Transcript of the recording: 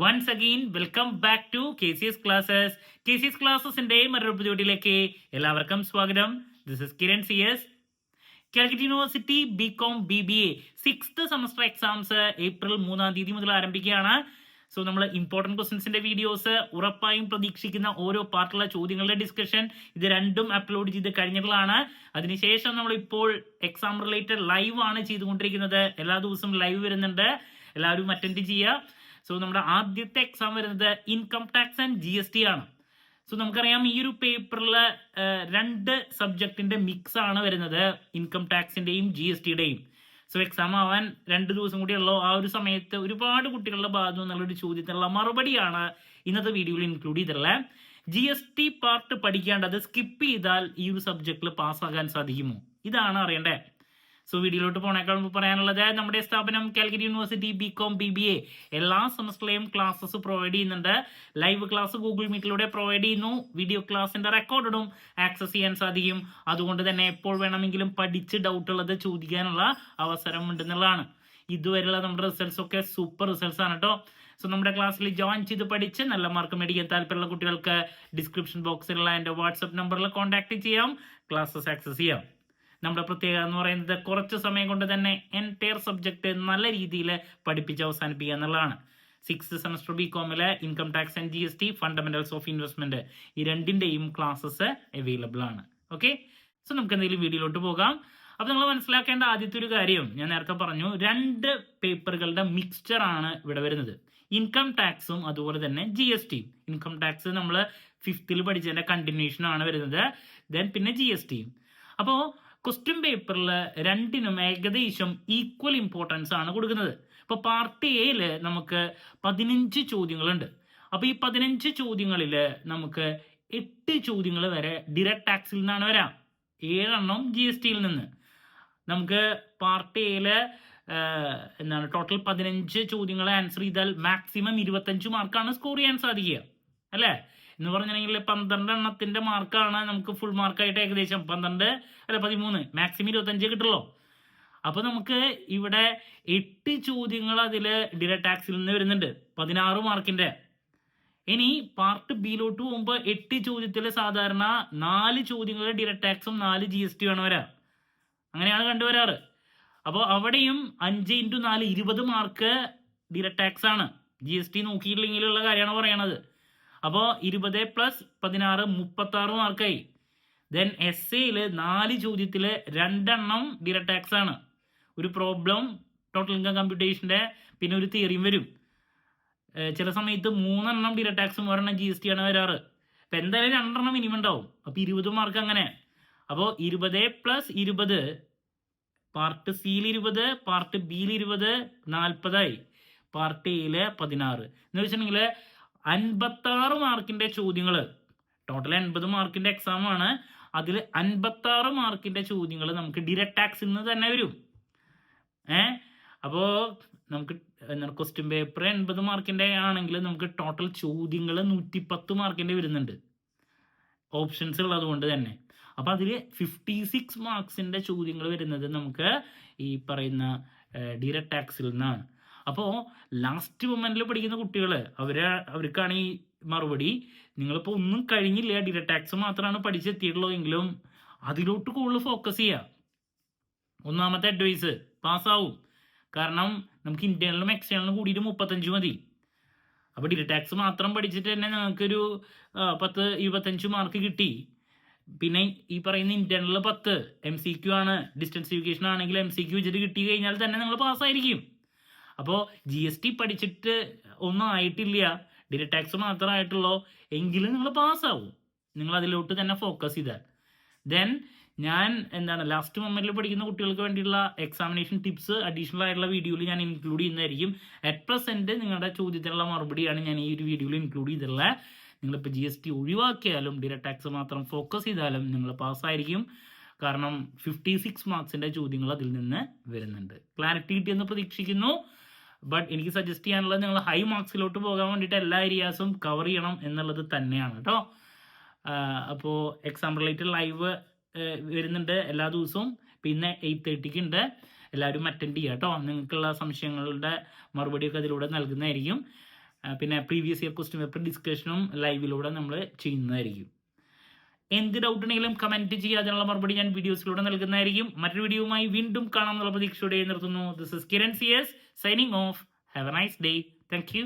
Once again, welcome back to KCS Classes. KCS Classes-ന്റെ മറ്റൊരു വീഡിയോയിലേക്ക് എല്ലാവർക്കും സ്വാഗതം. This is Kiran CS. Calicut university BCom BBA 6th semester exams April 3-ാം തീയതി മുതൽ ആരംഭിക്കുകയാണ്. സോ നമ്മൾ ഇമ്പോർട്ടൻറ്റ് ക്വസ്റ്റ്യൻസിന്റെ വീഡിയോസ് ഉറപ്പായും പ്രതീക്ഷിക്കുന്ന ഓരോ പാർട്ടുള്ള ചോദ്യങ്ങളുടെ ഡിസ്കഷൻ ഇത് രണ്ടും അപ്ലോഡ് ചെയ്ത് കഴിഞ്ഞിട്ടുള്ളതാണ്. അതിനുശേഷം നമ്മൾ ഇപ്പോൾ എക്സാം റിലേറ്റഡ് ലൈവ് ആണ് ചെയ്തുകൊണ്ടിരിക്കുന്നത്. എല്ലാ ദിവസവും ലൈവ് വരുന്നുണ്ട്, എല്ലാവരും അറ്റൻഡ് ചെയ്യുക. സോ നമ്മുടെ ആദ്യത്തെ എക്സാം വരുന്നത് ഇൻകം ടാക്സ് ആൻഡ് GST ആണ്. സോ നമുക്കറിയാം ഈ ഒരു പേപ്പറിൽ രണ്ട് സബ്ജക്റ്റിന്റെ മിക്സ് ആണ് വരുന്നത്, ഇൻകം ടാക്സിന്റെയും GSTയുടെയും. സോ എക്സാം ആവാൻ 2 ദിവസം കൂടിയുള്ളൂ. ആ ഒരു സമയത്ത് ഒരുപാട് കുട്ടികളുടെ ഭാഗത്തു നിന്നുള്ളൊരു ചോദ്യത്തിനുള്ള മറുപടിയാണ് ഇന്നത്തെ വീഡിയോയിൽ ഇൻക്ലൂഡ് ചെയ്തിട്ടുള്ളത്. GST പാർട്ട് പഠിക്കേണ്ടത് സ്കിപ്പ് ചെയ്താൽ ഈ ഒരു സബ്ജക്റ്റിൽ പാസ്സാകാൻ സാധിക്കുമോ, ഇതാണ് അറിയണ്ടേ. സോ വീഡിയോയിലോട്ട് പോണേക്കാൾ മുമ്പ് പറയാനുള്ളത്, നമ്മുടെ സ്ഥാപനം കാലിക്കറ്റ് യൂണിവേഴ്സിറ്റി BCom BBA എല്ലാ സെമസ്റ്ററിലെയും ക്ലാസ്സസ് പ്രൊവൈഡ് ചെയ്യുന്നുണ്ട്. ലൈവ് ക്ലാസ് ഗൂഗിൾ മീറ്റിലൂടെ പ്രൊവൈഡ് ചെയ്യുന്നു. വീഡിയോ ക്ലാസിന്റെ റെക്കോർഡും ആക്സസ് ചെയ്യാൻ സാധിക്കും. അതുകൊണ്ട് തന്നെ എപ്പോൾ വേണമെങ്കിലും പഠിച്ച് ഡൗട്ട് ഉള്ളത് ചോദിക്കാനുള്ള അവസരം ഉണ്ടെന്നുള്ളതാണ്. ഇതുവരെയുള്ള നമ്മുടെ റിസൾട്ട്സ് ഒക്കെ സൂപ്പർ റിസൾട്ട്സ് ആണ് കേട്ടോ. സോ നമ്മുടെ ക്ലാസ്സിൽ ജോയിൻ ചെയ്ത് പഠിച്ച് നല്ല മാർക്ക് മേടിക്കാൻ താല്പര്യമുള്ള കുട്ടികൾക്ക് ഡിസ്ക്രിപ്ഷൻ ബോക്സിലുള്ള എൻ്റെ വാട്സപ്പ് നമ്പറിൽ കോൺടാക്ട് ചെയ്യാം, ക്ലാസ്സസ് ആക്സസ് ചെയ്യാം. നമ്മുടെ പ്രത്യേകത എന്ന് പറയുന്നത് കുറച്ച് സമയം കൊണ്ട് തന്നെ എൻറ്റയർ സബ്ജക്റ്റ് നല്ല രീതിയിൽ പഠിപ്പിച്ച് അവസാനിപ്പിക്കുക എന്നുള്ളതാണ്. 6th സെമസ്റ്റർ BComലെ income tax and GST fundamentals of investment ഈ രണ്ടിന്റെയും ക്ലാസ്സസ് അവൈലബിൾ ആണ്. ഓക്കെ, സോ നമുക്ക് എന്തെങ്കിലും വീഡിയോയിലോട്ട് പോകാം. അപ്പൊ നിങ്ങൾ മനസ്സിലാക്കേണ്ട ആദ്യത്തെ ഒരു കാര്യം, ഞാൻ നേരത്തെ പറഞ്ഞു, 2 പേപ്പറുകളുടെ മിക്സ്ചർ ആണ് ഇവിടെ വരുന്നത്. ഇൻകം ടാക്സും അതുപോലെ തന്നെ GSTയും. ഇൻകം ടാക്സ് നമ്മൾ 5th പഠിച്ചതിന്റെ കണ്ടിന്യൂഷൻ ആണ് വരുന്നത്. ദെൻ പിന്നെ GSTയും. അപ്പോൾ ക്വസ്റ്റ്യൻ പേപ്പറിൽ രണ്ടിനും ഏകദേശം ഈക്വൽ ഇമ്പോർട്ടൻസ് ആണ് കൊടുക്കുന്നത്. ഇപ്പോൾ പാർട്ട് എയില് നമുക്ക് 15 ചോദ്യങ്ങളുണ്ട്. അപ്പോൾ ഈ 15 ചോദ്യങ്ങളിൽ നമുക്ക് 8 ചോദ്യങ്ങൾ വരെ ഡിറക്റ്റ് ടാക്സിൽ നിന്നാണ് വരാം, 7 GSTയിൽ നിന്ന്. നമുക്ക് പാർട്ട് എയില് ടോട്ടൽ 15 ചോദ്യങ്ങൾ ആൻസർ ചെയ്താൽ മാക്സിമം 25 മാർക്കാണ് സ്കോർ ചെയ്യാൻ സാധിക്കുക, അല്ലേ? എന്ന് പറഞ്ഞിട്ടുണ്ടെങ്കിൽ 12 എണ്ണത്തിന്റെ മാർക്കാണ് നമുക്ക് ഫുൾ മാർക്കായിട്ട് ഏകദേശം 13 മാക്സിമം 25 കിട്ടുള്ളൂ. അപ്പൊ നമുക്ക് ഇവിടെ 8 ചോദ്യങ്ങൾ അതിൽ ഡിറക്റ്റ് ടാക്സിൽ നിന്ന് വരുന്നുണ്ട്, 16 മാർക്കിന്റെ. ഇനി പാർട്ട് ബിയിലോട്ട് പോകുമ്പോൾ 8 ചോദ്യത്തിൽ സാധാരണ 4 ചോദ്യങ്ങൾ ഡിറക്റ്റ് ടാക്സും 4 GST ആണ് വരാം, അങ്ങനെയാണ് കണ്ടുവരാറ്. അപ്പോൾ അവിടെയും 5 × 4 20 മാർക്ക് ഡിറക്റ്റ് ടാക്സ് ആണ്. GST നോക്കിയില്ലെങ്കിലുള്ള കാര്യമാണ് പറയണത്. അപ്പോൾ 20 + 16 36 മാർക്കായി. ദെൻ എസ്സേയിൽ 4 ചോദ്യത്തിൽ 2 ഡിറക്റ്റ് ടാക്സ് ആണ്. ഒരു പ്രോബ്ലം, ടോട്ടൽ ഇൻകം കമ്പ്യൂട്ടേഷൻ്റെ, പിന്നെ ഒരു തിയറിയും വരും. ചില സമയത്ത് 3 ഡിറക്റ്റ് ടാക്സും 1 GST ആണ് വരാറ്. അപ്പം എന്തായാലും 2 മിനിമം ഉണ്ടാവും. അപ്പോൾ 20 മാർക്ക് അങ്ങനെ. അപ്പോൾ 20 + 20 പാർട്ട് സിയിൽ 20, പാർട്ട് ബിയിൽ 20, 40ആയി. പാർട്ട് എയിൽ 16 എന്ന് വെച്ചിട്ടുണ്ടെങ്കിൽ 56 മാർക്കിന്റെ ചോദ്യങ്ങൾ. ടോട്ടൽ 80 മാർക്കിന്റെ എക്സാം ആണ്. അതിൽ 56 മാർക്കിന്റെ ചോദ്യങ്ങൾ നമുക്ക് ഡിറക്റ്റ് ടാക്സിൽ നിന്ന് തന്നെ വരും. അപ്പോൾ നമുക്ക് ക്വസ്റ്റ്യൻ പേപ്പർ 80 മാർക്കിന്റെ ആണെങ്കിൽ നമുക്ക് ടോട്ടൽ ചോദ്യങ്ങൾ 110 മാർക്കിന്റെ വരുന്നുണ്ട്, ഓപ്ഷൻസ് ഉള്ളത് കൊണ്ട് തന്നെ. അപ്പം അതിൽ 56 മാർക്സിന്റെ ചോദ്യങ്ങൾ വരുന്നത് നമുക്ക് ഈ പറയുന്ന ഡിറക്റ്റ് ടാക്സിൽ നിന്നാണ്. അപ്പോൾ ലാസ്റ്റ് മൊമെന്റിൽ പഠിക്കുന്ന കുട്ടികൾ അവർക്കാണ് ഈ മറുപടി. നിങ്ങളിപ്പോൾ ഒന്നും കഴിഞ്ഞില്ല, ഡിറക്റ്റ് ടാക്സ് മാത്രമാണ് പഠിച്ചെത്തിയിട്ടുള്ളൂ എങ്കിലും അതിലോട്ട് കൂടുതൽ ഫോക്കസ് ചെയ്യുക. ഒന്നാമത്തെ അഡ്വൈസ്, പാസ്സാവും. കാരണം നമുക്ക് ഇന്റേണലും എക്സ്റ്റേണലും കൂടിയിട്ട് 35 മതി. അപ്പോൾ ഡിറക്റ്റ് ടാക്സ് മാത്രം പഠിച്ചിട്ട് തന്നെ നമുക്കൊരു 10-25 മാർക്ക് കിട്ടി. പിന്നെ ഈ പറയുന്ന ഇന്റേണൽ 10 MCQ ആണ്. ഡിസ്റ്റൻസ് എഡ്യൂക്കേഷൻ ആണെങ്കിൽ MCQ വെച്ചിട്ട് കിട്ടി കഴിഞ്ഞാൽ തന്നെ നിങ്ങൾ പാസ്സായിരിക്കും. അപ്പോൾ GST പഠിച്ചിട്ട് ഒന്നും ആയിട്ടില്ല, ഡിറക്റ്റ് ടാക്സ് മാത്രമായിട്ടുള്ളൂ എങ്കിലും നിങ്ങൾ പാസ്സാവും, നിങ്ങൾ അതിലോട്ട് തന്നെ ഫോക്കസ് ചെയ്താൽ. ദെൻ ഞാൻ ലാസ്റ്റ് മൊമെന്റിൽ പഠിക്കുന്ന കുട്ടികൾക്ക് വേണ്ടിയുള്ള എക്സാമിനേഷൻ ടിപ്സ് അഡീഷണൽ ആയിട്ടുള്ള വീഡിയോയിൽ ഞാൻ ഇൻക്ലൂഡ് ചെയ്യുന്നതായിരിക്കും. അറ്റ് പ്രസന്റ് നിങ്ങളുടെ ചോദ്യത്തിനുള്ള മറുപടിയാണ് ഞാൻ ഈ ഒരു വീഡിയോയിൽ ഇൻക്ലൂഡ് ചെയ്തിട്ടുള്ളത്. നിങ്ങളിപ്പോൾ GST ഒഴിവാക്കിയാലും ഡിറക്റ്റ് ടാക്സ് മാത്രം ഫോക്കസ് ചെയ്താലും നിങ്ങൾ പാസ്സായിരിക്കും. കാരണം 56 മാർക്സിന്റെ ചോദ്യങ്ങൾ അതിൽ നിന്ന് വരുന്നുണ്ട്. ക്ലാരിറ്റി കിട്ടിയെന്ന് പ്രതീക്ഷിക്കുന്നു. ബട്ട് എനിക്ക് സജസ്റ്റ് ചെയ്യാനുള്ളത് നിങ്ങൾ ഹൈ മാർക്സിലോട്ട് പോകാൻ വേണ്ടിയിട്ട് എല്ലാ ഏരിയാസും കവർ ചെയ്യണം എന്നുള്ളത് തന്നെയാണ് കേട്ടോ. അപ്പോൾ എക്സാം റിലേറ്റഡ് ലൈവ് വരുന്നുണ്ട് എല്ലാ ദിവസവും. പിന്നെ 8:30 ഉണ്ട്. എല്ലാവരും അറ്റൻഡ് ചെയ്യുക കേട്ടോ. നിങ്ങൾക്കുള്ള സംശയങ്ങളുടെ മറുപടിയൊക്കെ അതിലൂടെ നൽകുന്നതായിരിക്കും. പിന്നെ പ്രീവിയസ് ഇയർ ക്വസ്റ്റ്യൻ പേപ്പർ ഡിസ്കഷനും ലൈവിലൂടെ നമ്മൾ ചെയ്യുന്നതായിരിക്കും. എന്ത് ഡൗട്ട് ഉണ്ടെങ്കിലും കമൻറ്റ് ചെയ്യുക, അതിനുള്ള മറുപടി ഞാൻ വീഡിയോസിലൂടെ നൽകുന്നതായിരിക്കും. മറ്റൊരു വീഡിയോയുമായി വീണ്ടും കാണാമെന്നുള്ള പ്രതീക്ഷയോടെ നിർത്തുന്നു. This is Kiran CS signing off. Have a nice day. Thank U.